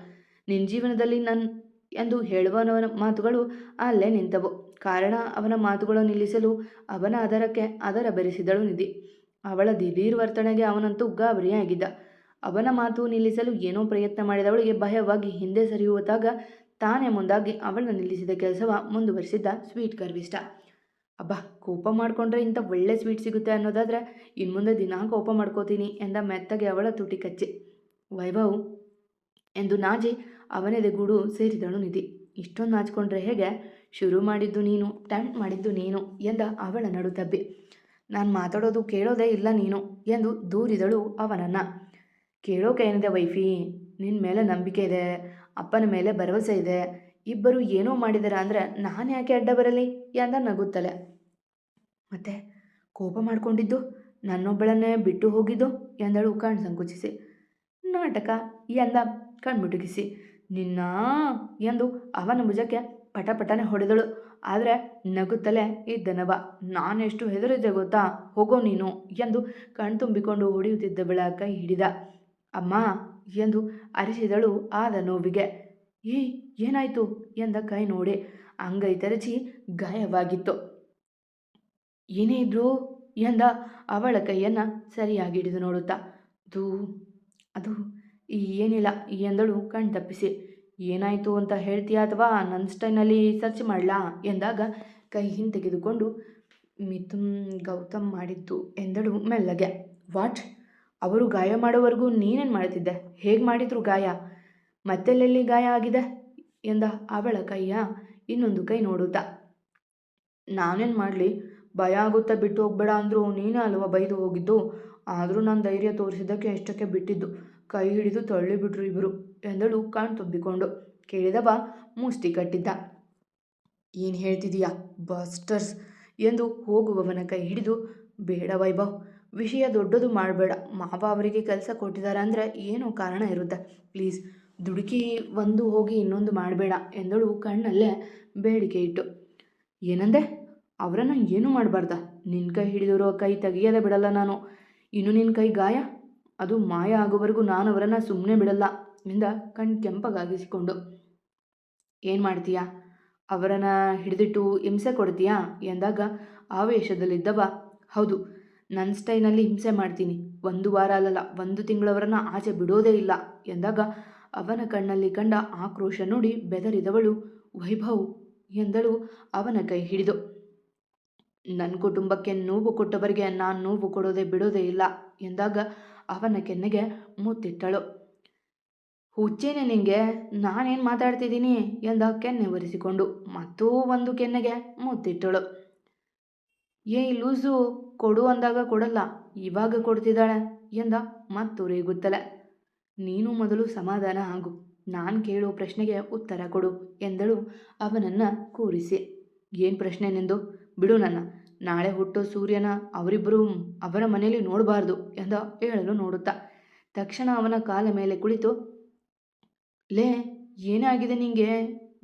ನಿನ್ನ ಜೀವನದಲ್ಲಿ ಎಂದು ಹೇಳುವವನ ಮಾತುಗಳು ಅಲ್ಲೇ ನಿಂತವು. ಕಾರಣ ಅವನ ಮಾತುಗಳು ನಿಲ್ಲಿಸಲು ಅವನ ಅದರ ಬೆರೆಸಿದಳು ನಿಧಿ. ಅವಳ ದಿಢೀರ್ ವರ್ತನೆಗೆ ಅವನಂತೂ ಗಾಬರಿಯಾಗಿದ್ದ. ಅವನ ಮಾತು ನಿಲ್ಲಿಸಲು ಏನೋ ಪ್ರಯತ್ನ ಮಾಡಿದವಳಿಗೆ ಭಯವಾಗಿ ಹಿಂದೆ ಸರಿಯುತ್ತಾಗ ತಾನೇ ಮುಂದಾಗಿ ಅವಳನ್ನು ನಿಲ್ಲಿಸಿದ ಕೆಲಸವ ಮುಂದುವರಿಸಿದ್ದ ಸ್ವೀಟ್ ಗರ್ವಿಷ್ಠ. ಅಬ್ಬಾ, ಕೋಪ ಮಾಡಿಕೊಂಡ್ರೆ ಇಂಥ ಒಳ್ಳೆ ಸ್ವೀಟ್ ಸಿಗುತ್ತೆ ಅನ್ನೋದಾದರೆ ಇನ್ಮುಂದೆ ದಿನಾ ಕೋಪ ಮಾಡ್ಕೋತೀನಿ ಎಂದ ಮೆತ್ತಗೆ ಅವಳ ತುಟಿ ಕಚ್ಚಿ. ವೈಭವ್ ಎಂದು ನಾಜಿ ಅವನೆದೆಗೂಡು ಸೇರಿದಳು ನಿಧಿ. ಇಷ್ಟೊಂದು ನಾಚಿಕೊಂಡ್ರೆ ಹೇಗೆ, ಶುರು ಮಾಡಿದ್ದು ನೀನು, ಟೆಂಪ್ಟ್ ಮಾಡಿದ್ದು ನೀನು ಎಂದ ಅವಳ ನಡು ತಬ್ಬಿ. ನಾನು ಮಾತಾಡೋದು ಕೇಳೋದೇ ಇಲ್ಲ ನೀನು ಎಂದು ದೂರಿದಳು ಅವನನ್ನು. ಕೇಳೋಕೆ ಏನಿದೆ ವೈಫಿ, ನಿನ್ನ ಮೇಲೆ ನಂಬಿಕೆ ಇದೆ, ಅಪ್ಪನ ಮೇಲೆ ಭರವಸೆ ಇದೆ, ಇಬ್ಬರು ಏನೋ ಮಾಡಿದಾರ ಅಂದರೆ ನಾನು ಯಾಕೆ ಅಡ್ಡ ಬರಲಿ ಎಂದ ನಗುತ್ತಲೆ. ಮತ್ತೆ ಕೋಪ ಮಾಡಿಕೊಂಡಿದ್ದು ನನ್ನೊಬ್ಬಳನ್ನೇ ಬಿಟ್ಟು ಹೋಗಿದ್ದು ಎಂದಳು ಕಣ್ ಸಂಕುಚಿಸಿ. ನಾಟಕ ಎಂದ ಕಣ್ಮುಟುಕಿಸಿ. ನಿನ್ನ ಎಂದು ಅವನ ಭುಜಕ್ಕೆ ಪಟಪಟನೆ ಹೊಡೆದಳು. ಆದರೆ ನಗುತ್ತಲೇ ಇದ್ದನವ. ನಾನೆಷ್ಟು ಹೆದರಿದ್ದೆ ಗೊತ್ತಾ, ಹೋಗೋ ನೀನು ಎಂದು ಕಣ್ತುಂಬಿಕೊಂಡು ಹೊಡೆಯುತ್ತಿದ್ದವಳ ಕೈ ಹಿಡಿದ. ಅಮ್ಮ ಎಂದು ಅರಿಸಿದಳು ಆದ ನೋವಿಗೆ. ಏನಾಯಿತು ಎಂದ ಕೈ ನೋಡಿ ಅಂಗೈ ತೆರಚಿ ಗಾಯವಾಗಿತ್ತು. ಏನೇ ಇದ್ರು ಎಂದ ಅವಳ ಕೈಯನ್ನು ಸರಿಯಾಗಿ ಹಿಡಿದು ನೋಡುತ್ತಾ. ಅದು ಏನಿಲ್ಲ ಎಂದಳು ಕಣ್ ತಪ್ಪಿಸಿ. ಏನಾಯಿತು ಅಂತ ಹೇಳ್ತೀಯಾ ಅಥವಾ ನನ್ನ ಸ್ಟೈನಲ್ಲಿ ಸರ್ಚ್ ಮಾಡಲಾ ಎಂದಾಗ ಕೈ ಹಿಂತೆಗೆದುಕೊಂಡು ಮಿಥುನ್ ಗೌತಮ್ ಮಾಡಿದ್ದು ಎಂದಳು ಮೆಲ್ಲಗೆ. ವಾಟ್, ಅವರು ಗಾಯ ಮಾಡೋವರೆಗೂ ನೀನೇನು ಮಾಡ್ತಿದ್ದೆ, ಹೇಗೆ ಮಾಡಿದ್ರು ಗಾಯ, ಮತ್ತೆಲ್ಲೆಲ್ಲಿ ಗಾಯ ಆಗಿದೆ ಎಂದ ಅವಳ ಕೈಯ ಇನ್ನೊಂದು ಕೈ ನೋಡುತ್ತಾ. ನಾನೇನು ಮಾಡಲಿ, ಭಯ ಆಗುತ್ತಾ ಬಿಟ್ಟು ಹೋಗ್ಬೇಡ ಅಂದರು, ನೀನೇ ಅಲ್ವ ಬೈದು ಹೋಗಿದ್ದು, ಆದರೂ ನಾನು ಧೈರ್ಯ ತೋರಿಸಿದ್ದಕ್ಕೆ ಎಷ್ಟಕ್ಕೆ ಬಿಟ್ಟಿದ್ದು, ಕೈ ಹಿಡಿದು ತಳ್ಳಿಬಿಟ್ರು ಇಬ್ಬರು ಎಂದಳು ಕಣ್ ತುಂಬಿಕೊಂಡು. ಕೇಳಿದವ ಮುಷ್ಟಿ ಕಟ್ಟಿದ್ದ. ಏನು ಹೇಳ್ತಿದೀಯಾ ಬಾಸ್ಟರ್ಸ್ ಎಂದು ಹೋಗುವವನ ಕೈ ಹಿಡಿದು. ಬೇಡ ವೈಭವ್, ವಿಷಯ ದೊಡ್ಡದು ಮಾಡಬೇಡ, ಮಾವ ಅವರಿಗೆ ಕೆಲಸ ಕೊಟ್ಟಿದ್ದಾರೆ ಅಂದರೆ ಏನೋ ಕಾರಣ ಇರುತ್ತೆ, ಪ್ಲೀಸ್ ದುಡುಕಿ ಒಂದು ಹೋಗಿ ಇನ್ನೊಂದು ಮಾಡಬೇಡ ಎಂದಳು ಕಣ್ಣಲ್ಲೇ ಬೇಡಿಕೆ ಇಟ್ಟು. ಏನಂದೆ, ಅವರನ್ನು ಏನೂ ಮಾಡಬಾರ್ದ, ನಿನ್ನ ಕೈ ಹಿಡಿದಿರೋ ಕೈ ತೆಗಿಯದೆ ಬಿಡಲ್ಲ ನಾನು, ಇನ್ನು ನಿನ್ನ ಕೈ ಗಾಯ ಅದು ಮಾಯ ಆಗೋವರೆಗೂ ನಾನು ಅವರನ್ನು ಸುಮ್ಮನೆ ಬಿಡಲ್ಲ ಎಂದ ಕಣ್ ಕೆಂಪಗಾಗಿಸಿಕೊಂಡು. ಏನು ಮಾಡ್ತೀಯಾ, ಅವರನ್ನು ಹಿಡಿದಿಟ್ಟು ಹಿಂಸೆ ಕೊಡ್ತೀಯಾ ಎಂದಾಗ ಆವೇಶದಲ್ಲಿದ್ದವ, ಹೌದು, ನನ್ನ ಸ್ಟೈನಲ್ಲಿ ಹಿಂಸೆ ಮಾಡ್ತೀನಿ, 1 ವಾರ ಅಲ್ಲಲ್ಲ 1 ತಿಂಗಳವರನ್ನು ಆಚೆ ಬಿಡೋದೇ ಇಲ್ಲ ಎಂದಾಗ ಅವನ ಕಣ್ಣಲ್ಲಿ ಕಂಡ ಆಕ್ರೋಶ ನೋಡಿ ಬೆದರಿದವಳು, ವೈಭವ್ ಎಂದಳು ಅವನ ಕೈ ಹಿಡಿದು. ನನ್ನ ಕುಟುಂಬಕ್ಕೆ ನೋವು ಕೊಟ್ಟವರಿಗೆ ನಾನು ನೋವು ಕೊಡೋದೇ ಬಿಡೋದೇ ಇಲ್ಲ ಎಂದಾಗ ಅವನ ಕೆನ್ನೆಗೆ ಮುತ್ತಿಟ್ಟಳು. ಹುಚ್ಚೇನೆ ನಿಂಗೆ, ನಾನೇನು ಮಾತಾಡ್ತಿದ್ದೀನಿ ಎಂದ ಕೆನ್ನೆ ಒರೆಸಿಕೊಂಡು ಮತ್ತೂ ಒಂದು ಕೆನ್ನೆಗೆ ಮುತ್ತಿಟ್ಟಳು. ಏ ಲೂಸು, ಕೊಡು ಅಂದಾಗ ಕೊಡಲ್ಲ, ಇವಾಗ ಕೊಡ್ತಿದ್ದಾಳೆ ಎಂದ ಮತ್ತು ರೇಗುತ್ತಲೆ. ನೀನು ಮೊದಲು ಸಮಾಧಾನ ಆಗು, ನಾನು ಕೇಳೋ ಪ್ರಶ್ನೆಗೆ ಉತ್ತರ ಕೊಡು ಎಂದಳು ಅವನನ್ನು ಕೂರಿಸಿ. ಏನು ಪ್ರಶ್ನೆ ನಿಂದು, ಬಿಡು ನನ್ನ, ನಾಳೆ ಹುಟ್ಟೋ ಸೂರ್ಯನ ಅವರಿಬ್ಬರು ಅವರ ಮನೆಯಲ್ಲಿ ನೋಡಬಾರ್ದು ಎಂದ ಹೇಳಲು ನೋಡುತ್ತಾ ತಕ್ಷಣ ಅವನ ಕಾಲ ಮೇಲೆ ಕುಳಿತು, ಲೇ ಏನೇ ಆಗಿದೆ ನಿಂಗೆ,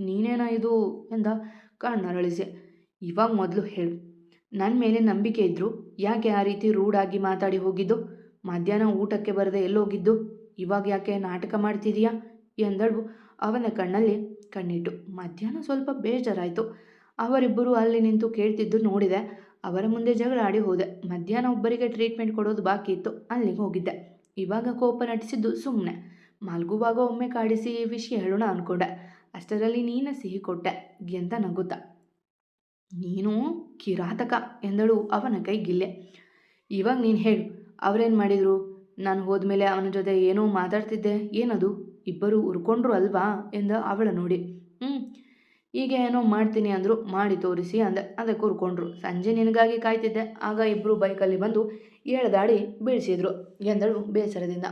ನೀನೇನ ಇದು ಎಂದ ಕಣ್ಣರಳಿಸಿ. ಇವಾಗ ಮೊದಲು ಹೇಳು, ನನ್ನ ಮೇಲೆ ನಂಬಿಕೆ ಇದ್ದರೂ ಯಾಕೆ ಆ ರೀತಿ ರೂಢಾಗಿ ಮಾತಾಡಿ ಹೋಗಿದ್ದು, ಮಧ್ಯಾಹ್ನ ಊಟಕ್ಕೆ ಬರದೆ ಎಲ್ಲೋಗಿದ್ದು, ಇವಾಗ ಯಾಕೆ ನಾಟಕ ಮಾಡ್ತಿದೀಯಾ ಎಂದಳು ಅವನ ಕಣ್ಣಲ್ಲಿ ಕಣ್ಣಿಟ್ಟು. ಮಧ್ಯಾಹ್ನ ಸ್ವಲ್ಪ ಬೇಜಾರಾಯಿತು. ಅವರಿಬ್ಬರು ಅಲ್ಲಿ ನಿಂತು ಕೇಳ್ತಿದ್ದು ನೋಡಿದೆ. ಅವರ ಮುಂದೆ ಜಗಳ ಆಡಿ ಹೋದೆ. ಮಧ್ಯಾಹ್ನ ಒಬ್ಬರಿಗೆ ಟ್ರೀಟ್ಮೆಂಟ್ ಕೊಡೋದು ಬಾಕಿ ಇತ್ತು, ಅಲ್ಲಿಗೆ ಹೋಗಿದ್ದೆ. ಇವಾಗ ಕೋಪ ನಟಿಸಿದ್ದು ಸುಮ್ಮನೆ, ಮಲಗುವಾಗ ಒಮ್ಮೆ ಕಾಡಿಸಿ ವಿಷಯ ಹೇಳೋಣ ಅಂದ್ಕೊಂಡೆ, ಅಷ್ಟರಲ್ಲಿ ನೀನು ಸಿಹಿ ಕೊಟ್ಟೆ ಎಂತ ನಗುತ್ತ. ನೀನು ಕಿರಾತಕ ಎಂದಳು ಅವನ ಕೈ ಗಿಲ್ಲೆ. ಇವಾಗ ನೀನು ಹೇಳು, ಅವರೇನು ಮಾಡಿದರು, ನಾನು ಹೋದ್ಮೇಲೆ ಅವನ ಜೊತೆ ಏನೋ ಮಾತಾಡ್ತಿದ್ದೆ, ಏನದು, ಇಬ್ಬರು ಉರ್ಕೊಂಡ್ರು ಅಲ್ವಾ ಎಂದ ಅವಳ ನೋಡಿ. ಈಗ ಏನೋ ಮಾಡ್ತೀನಿ ಅಂದರು, ಮಾಡಿ ತೋರಿಸಿ ಅಂದೆ, ಅದಕ್ಕೆ ಉರ್ಕೊಂಡ್ರು. ಸಂಜೆ ನಿನಗಾಗಿ ಕಾಯ್ತಿದ್ದೆ, ಆಗ ಇಬ್ಬರು ಬೈಕಲ್ಲಿ ಬಂದು ಎಳೆದಾಡಿ ಬೀಳಿಸಿದ್ರು ಎಂದಳು ಬೇಸರದಿಂದ.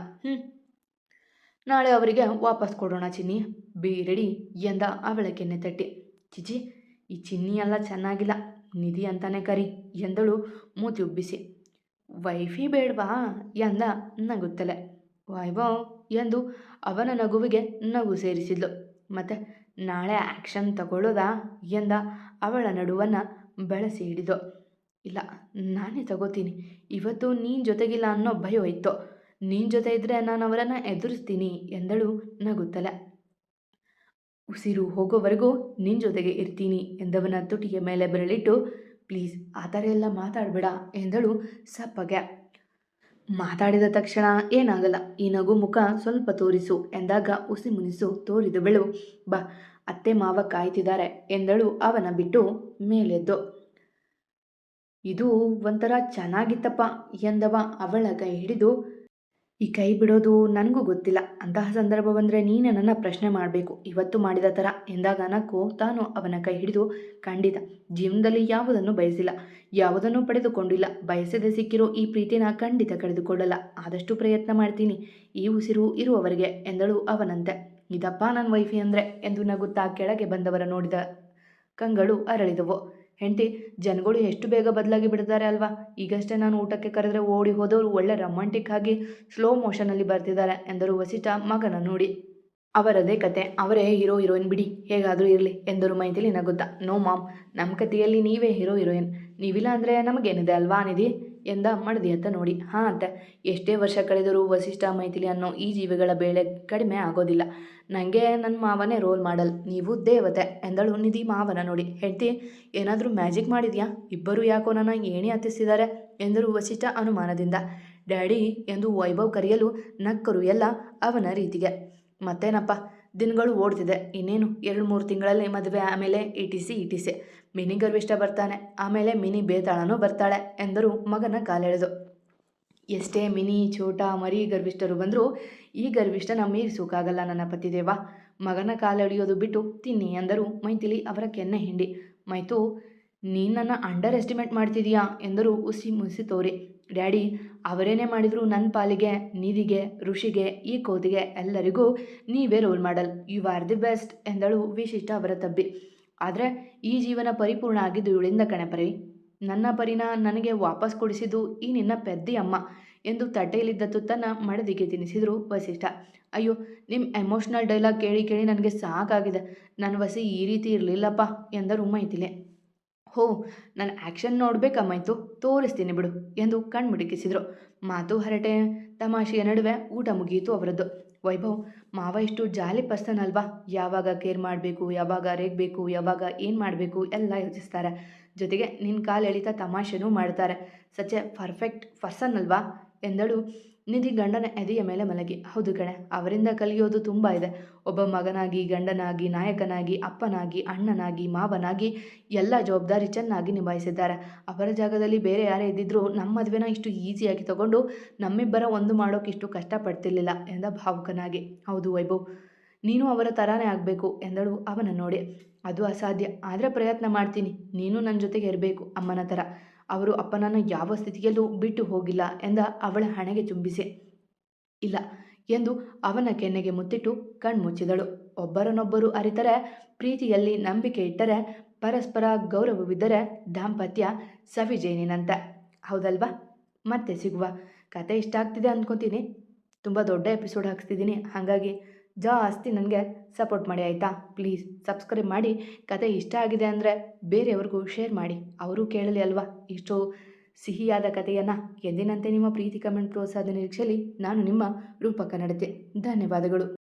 ನಾಳೆ ಅವರಿಗೆ ವಾಪಸ್ ಕೊಡೋಣ ಚಿನ್ನಿ, ಬಿ ರೆಡಿ ಎಂದ ಅವಳ ಕೆನ್ನೆ ತಟ್ಟಿ. ಚಿಚಿ, ಈ ಚಿನ್ನಿ ಎಲ್ಲ ಚೆನ್ನಾಗಿಲ್ಲ, ನಿಧಿ ಅಂತಾನೆ ಕರಿ ಎಂದಳು ಮೂತಿ ಉಬ್ಬಿಸಿ. ವೈಫಿ ಬೇಡವಾ ಎಂದ ನಗುತ್ತಲೆ. ವೈಭವ್ ಎಂದು ಅವನ ನಗುವಿಗೆ ನಗು ಸೇರಿಸಿದ್ಲು. ಮತ್ತೆ ನಾಳೆ ಆ್ಯಕ್ಷನ್ ತಗೊಳ್ಳೋದಾ ಎಂದ ಅವಳ ನಡುವನ್ನು ಬೆಳೆಸಿ ಹಿಡಿದು. ಇಲ್ಲ, ನಾನೇ ತಗೋತೀನಿ, ಇವತ್ತು ನೀನು ಜೊತೆಗಿಲ್ಲ ಅನ್ನೋ ಭಯ ಇತ್ತು, ನೀನು ಜೊತೆ ಇದ್ದರೆ ನಾನು ಅವರನ್ನು ಎದುರಿಸ್ತೀನಿ ಎಂದಳು ನಗುತ್ತಲೆ. ಉಸಿರು ಹೋಗೋವರೆಗೂ ನಿನ್ನ ಜೊತೆಗೆ ಇರ್ತೀನಿ ಎಂದವನ ತುಟಿಯ ಮೇಲೆ ಬೆರಳಿಟ್ಟು, ಪ್ಲೀಸ್ ಆ ಥರ ಎಲ್ಲ ಮಾತಾಡಬೇಡ ಎಂದಳು ಸಪ್ಪಗೆ. ಮಾತಾಡಿದ ತಕ್ಷಣ ಏನಾಗಲ್ಲ, ಈ ನಗು ಮುಖ ಸ್ವಲ್ಪ ತೋರಿಸು ಎಂದಾಗ ಉಸಿ ಮುನಿಸು ತೋರಿದು ಬೆಳು. ಬಾ, ಅತ್ತೆ ಮಾವ ಕಾಯ್ತಿದ್ದಾರೆ ಎಂದಳು ಅವನ ಬಿಟ್ಟು ಮೇಲೆದ್ದು. ಇದು ಒಂಥರ ಚೆನ್ನಾಗಿತ್ತಪ್ಪ ಎಂದವ ಅವಳ ಕೈ ಹಿಡಿದು. ಈ ಕೈ ಬಿಡೋದು ನನಗೂ ಗೊತ್ತಿಲ್ಲ, ಅಂತಹ ಸಂದರ್ಭ ಬಂದರೆ ನೀನೇ ನನ್ನ ಪ್ರಶ್ನೆ ಮಾಡಬೇಕು, ಇವತ್ತು ಮಾಡಿದ ಥರ ಎಂದಾಗ ನಕ್ಕು ತಾನು ಅವನ ಕೈ ಹಿಡಿದು. ಖಂಡಿತ ಜೀವನದಲ್ಲಿ ಯಾವುದನ್ನು ಬಯಸಿಲ್ಲ, ಯಾವುದನ್ನು ಪಡೆದುಕೊಂಡಿಲ್ಲ, ಬಯಸದೆ ಸಿಕ್ಕಿರೋ ಈ ಪ್ರೀತಿನ ಖಂಡಿತ ಕಳೆದುಕೊಳ್ಳಲ್ಲ, ಆದಷ್ಟು ಪ್ರಯತ್ನ ಮಾಡ್ತೀನಿ ಈ ಉಸಿರು ಇರುವವರೆಗೆ ಎಂದಳು ಅವನಂತೆ. ಇದಪ್ಪ ನನ್ನ ವೈಫಿ ಅಂದರೆ ಎಂದು ನಗುತ್ತಾ ಕೆಳಗೆ ಬಂದವರ ನೋಡಿದ ಕಂಗಳು ಅರಳಿದವು. ಹೆಂಡತಿ, ಜನಗಳು ಎಷ್ಟು ಬೇಗ ಬದಲಾಗಿ ಬಿಡ್ತಾರೆ ಅಲ್ವಾ, ಈಗಷ್ಟೇ ನಾನು ಊಟಕ್ಕೆ ಕರೆದರೆ ಓಡಿ ಹೋದವರು ಒಳ್ಳೆ ರೊಮ್ಯಾಂಟಿಕ್ ಆಗಿ ಸ್ಲೋ ಮೋಷನಲ್ಲಿ ಬರ್ತಿದ್ದಾರೆ ಎಂದರು ವಸಿಷ್ಠ ಮಗನ ನೋಡಿ. ಅವರದೇ ಕತೆ, ಅವರೇ ಹೀರೋ ಹೀರೋಯಿನ್ ಬಿಡಿ, ಹೇಗಾದರೂ ಇರಲಿ ಎಂದರು ಮೈಥಿಲಿ ನಗುತ್ತಾ. ನೋ ಮಾಮ್, ನಮ್ಮ ಕಥೆಯಲ್ಲಿ ನೀವೇ ಹೀರೋ ಹೀರೋಯಿನ್, ನೀವಿಲ್ಲ ಅಂದರೆ ನಮಗೇನಿದೆ ಅಲ್ವಾ ನಿಧಿ ಎಂದ ಮಡದಿಯತ್ತ ನೋಡಿ. ಹಾಂ ಅತ್ತೆ, ಎಷ್ಟೇ ವರ್ಷ ಕಳೆದರೂ ವಸಿಷ್ಠ ಮೈಥಿಲಿ ಅನ್ನೋ ಈ ಜೀವಿಗಳ ಬೇಳೆ ಕಡಿಮೆ ಆಗೋದಿಲ್ಲ, ನನಗೆ ನನ್ನ ಮಾವನೇ ರೋಲ್ ಮಾಡಲ್, ನೀವು ದೇವತೆ ಎಂದಳು ನಿಧಿ ಮಾವನ ನೋಡಿ. ಹೆಂಡತಿ, ಏನಾದರೂ ಮ್ಯಾಜಿಕ್ ಮಾಡಿದ್ಯಾ, ಇಬ್ಬರು ಯಾಕೋ ನನ್ನ ಏಣಿ ಹತ್ತಿಸಿದ್ದಾರೆ ಎಂದರು ವಸಿಷ್ಠ ಅನುಮಾನದಿಂದ. ಡ್ಯಾಡಿ ಎಂದು ವೈಭವ್ ಕರೆಯಲು ನಕ್ಕರು ಎಲ್ಲ ಅವನ ರೀತಿಗೆ. ಮತ್ತೇನಪ್ಪ, ದಿನಗಳು ಓಡ್ತಿದೆ, ಇನ್ನೇನು 2-3 ತಿಂಗಳಲ್ಲಿ ಮದುವೆ, ಆಮೇಲೆ ಇಟಿಸಿ ಮಿನಿ ಗರ್ವಿಷ್ಠ ಬರ್ತಾನೆ, ಆಮೇಲೆ ಮಿನಿ ಬೇತಾಳನೂ ಬರ್ತಾಳೆ ಎಂದರು ಮಗನ ಕಾಲೆಳೆದು. ಎಷ್ಟೇ ಮಿನಿ ಛೋಟ ಮರಿ ಗರ್ವಿಷ್ಠರು ಬಂದರೂ ಈ ಗರ್ವಿಷ್ಠನ ಮೀರಿಸೋಕ್ಕಾಗಲ್ಲ ನನ್ನ ಪತಿದೇವ, ಮಗನ ಕಾಲೆಳೆಯೋದು ಬಿಟ್ಟು ತಿನ್ನಿ ಎಂದರು ಮೈಥಿಲಿ ಅವರ ಕೆನ್ನೆ ಹಿಂಡಿ. ಮೈತು, ನೀನು ನನ್ನ ಅಂಡರ್ ಎಸ್ಟಿಮೇಟ್ ಮಾಡ್ತಿದೀಯಾ ಎಂದರು ಉಸಿ ಮುಸಿ ತೋರಿ. ಡ್ಯಾಡಿ, ಅವರೇನೇ ಮಾಡಿದ್ರು ನನ್ನ ಪಾಲಿಗೆ, ನಿಧಿಗೆ, ಋಷಿಗೆ, ಈ ಕೋತಿಗೆ ಎಲ್ಲರಿಗೂ ನೀವೇ role model, you are the best ಎಂದಳು ವಿಶಿಷ್ಟ ಅವರ ತಬ್ಬಿ. ಆದರೆ ಈ ಜೀವನ ಪರಿಪೂರ್ಣ ಆಗಿದ್ದು ಇವಳಿಂದ ಕಣೆ ಪರಿ, ನನ್ನ ಪರಿನ ನನಗೆ ವಾಪಸ್ ಕೊಡಿಸಿದ್ದು ಈ ನಿನ್ನ ಪೆದ್ದಿ ಅಮ್ಮ ಎಂದು ತಟ್ಟೆಯಲ್ಲಿದ್ದ ತುತ್ತನ್ನು ಮಡದಿಗೆ ತಿನ್ನಿಸಿದರು ವಸಿಷ್ಠ. ಅಯ್ಯೋ, ನಿಮ್ಮ ಎಮೋಷ್ನಲ್ ಡೈಲಾಗ್ ಕೇಳಿ ಕೇಳಿ ನನಗೆ ಸಾಕಾಗಿದೆ, ನನ್ನ ವಸಿ ಈ ರೀತಿ ಇರಲಿಲ್ಲಪ್ಪ ಎಂದರು ಮೈಥಿಲಿ. ಹೋ, ನನ್ನ ಆ್ಯಕ್ಷನ್ ನೋಡ್ಬೇಕಮ್ಮಾಯ್ತು, ತೋರಿಸ್ತೀನಿ ಬಿಡು ಎಂದು ಕಣ್ಮಿಡುಕಿಸಿದ್ರು. ಮಾತು ಹರಟೆ ತಮಾಷೆಯ ನಡುವೆ ಊಟ ಮುಗಿಯಿತು ಅವರದ್ದು. ವೈಭವ್, ಮಾವ ಇಷ್ಟು ಜಾಲಿ ಪರ್ಸನ್ ಅಲ್ವಾ, ಯಾವಾಗ ಕೇರ್ ಮಾಡಬೇಕು, ಯಾವಾಗ ರೇಗಬೇಕು, ಯಾವಾಗ ಏನು ಮಾಡಬೇಕು ಎಲ್ಲ ಯೋಚಿಸ್ತಾರೆ. ಜೊತೆಗೆ ನಿನ್ನ ಕಾಲು ಎಳಿತಾ ತಮಾಷೆನೂ ಮಾಡ್ತಾರೆ. ಸಚ್ ಎ ಪರ್ಫೆಕ್ಟ್ ಪರ್ಸನ್ ಅಲ್ವಾ ಎಂದಳು ನಿಧಿ ಗಂಡನ ಎದೆಯ ಮೇಲೆ ಮಲಗಿ. ಹೌದು ಕಣೆ, ಅವರಿಂದ ಕಲಿಯೋದು ತುಂಬ ಇದೆ. ಒಬ್ಬ ಮಗನಾಗಿ, ಗಂಡನಾಗಿ, ನಾಯಕನಾಗಿ, ಅಪ್ಪನಾಗಿ, ಅಣ್ಣನಾಗಿ, ಮಾವನಾಗಿ ಎಲ್ಲ ಜವಾಬ್ದಾರಿ ಚೆನ್ನಾಗಿ ನಿಭಾಯಿಸಿದ್ದಾರೆ. ಅವರ ಜಾಗದಲ್ಲಿ ಬೇರೆ ಯಾರೇ ಇದ್ದಿದ್ರೂ ನಮ್ಮ ಮದುವೆನ ಇಷ್ಟು ಈಸಿಯಾಗಿ ತಗೊಂಡು ನಮ್ಮಿಬ್ಬರ ಒಂದು ಮಾಡೋಕೆ ಇಷ್ಟು ಕಷ್ಟಪಡ್ತಿರ್ಲಿಲ್ಲ ಎಂದ ಭಾವುಕನಾಗಿ. ಹೌದು ವೈಭವ್, ನೀನು ಅವರ ಥರಾನೇ ಆಗಬೇಕು ಎಂದಳು ಅವನ ನೋಡಿ. ಅದು ಅಸಾಧ್ಯ, ಆದರೆ ಪ್ರಯತ್ನ ಮಾಡ್ತೀನಿ. ನೀನು ನನ್ನ ಜೊತೆಗೆ ಇರಬೇಕು ಅಮ್ಮನ ಥರ. ಅವರು ಅಪ್ಪನನ್ನು ಯಾವ ಸ್ಥಿತಿಯಲ್ಲೂ ಬಿಟ್ಟು ಹೋಗಿಲ್ಲ ಎಂದ ಅವಳ ಹಣೆಗೆ ಚುಂಬಿಸಿ. ಇಲ್ಲ ಎಂದು ಅವನ ಕೆನ್ನೆಗೆ ಮುತ್ತಿಟ್ಟು ಕಣ್ಮುಚ್ಚಿದಳು. ಒಬ್ಬರನ್ನೊಬ್ಬರು ಅರಿತರೆ, ಪ್ರೀತಿಯಲ್ಲಿ ನಂಬಿಕೆ ಇಟ್ಟರೆ, ಪರಸ್ಪರ ಗೌರವವಿದ್ದರೆ ದಾಂಪತ್ಯ ಸವಿಜೇನಿನಂತೆ. ಹೌದಲ್ವಾ? ಮತ್ತೆ ಸಿಗುವ. ಕತೆ ಇಷ್ಟ ಆಗ್ತಿದೆ ಅಂದ್ಕೊತೀನಿ. ತುಂಬ ದೊಡ್ಡ ಎಪಿಸೋಡ್ ಹಾಕ್ಸ್ತಿದ್ದೀನಿ, ಹಾಗಾಗಿ ಜಾಸ್ತಿ ನನಗೆ ಸಪೋರ್ಟ್ ಮಾಡಿ ಆಯಿತಾ? ಪ್ಲೀಸ್ ಸಬ್ಸ್ಕ್ರೈಬ್ ಮಾಡಿ. ಕತೆ ಇಷ್ಟ ಆಗಿದೆ ಅಂದರೆ ಬೇರೆಯವ್ರಿಗೂ ಶೇರ್ ಮಾಡಿ, ಅವರು ಕೇಳಲಿ ಅಲ್ವಾ ಇಷ್ಟು ಸಿಹಿಯಾದ ಕಥೆಯನ್ನು. ಎಂದಿನಂತೆ ನಿಮ್ಮ ಪ್ರೀತಿ, ಕಮೆಂಟ್, ಪ್ರೋತ್ಸಾಹದ ನಿರೀಕ್ಷೆಯಲ್ಲಿ ನಾನು ನಿಮ್ಮ ರೂಪ ಕನ್ನಡತೆ. ಧನ್ಯವಾದಗಳು.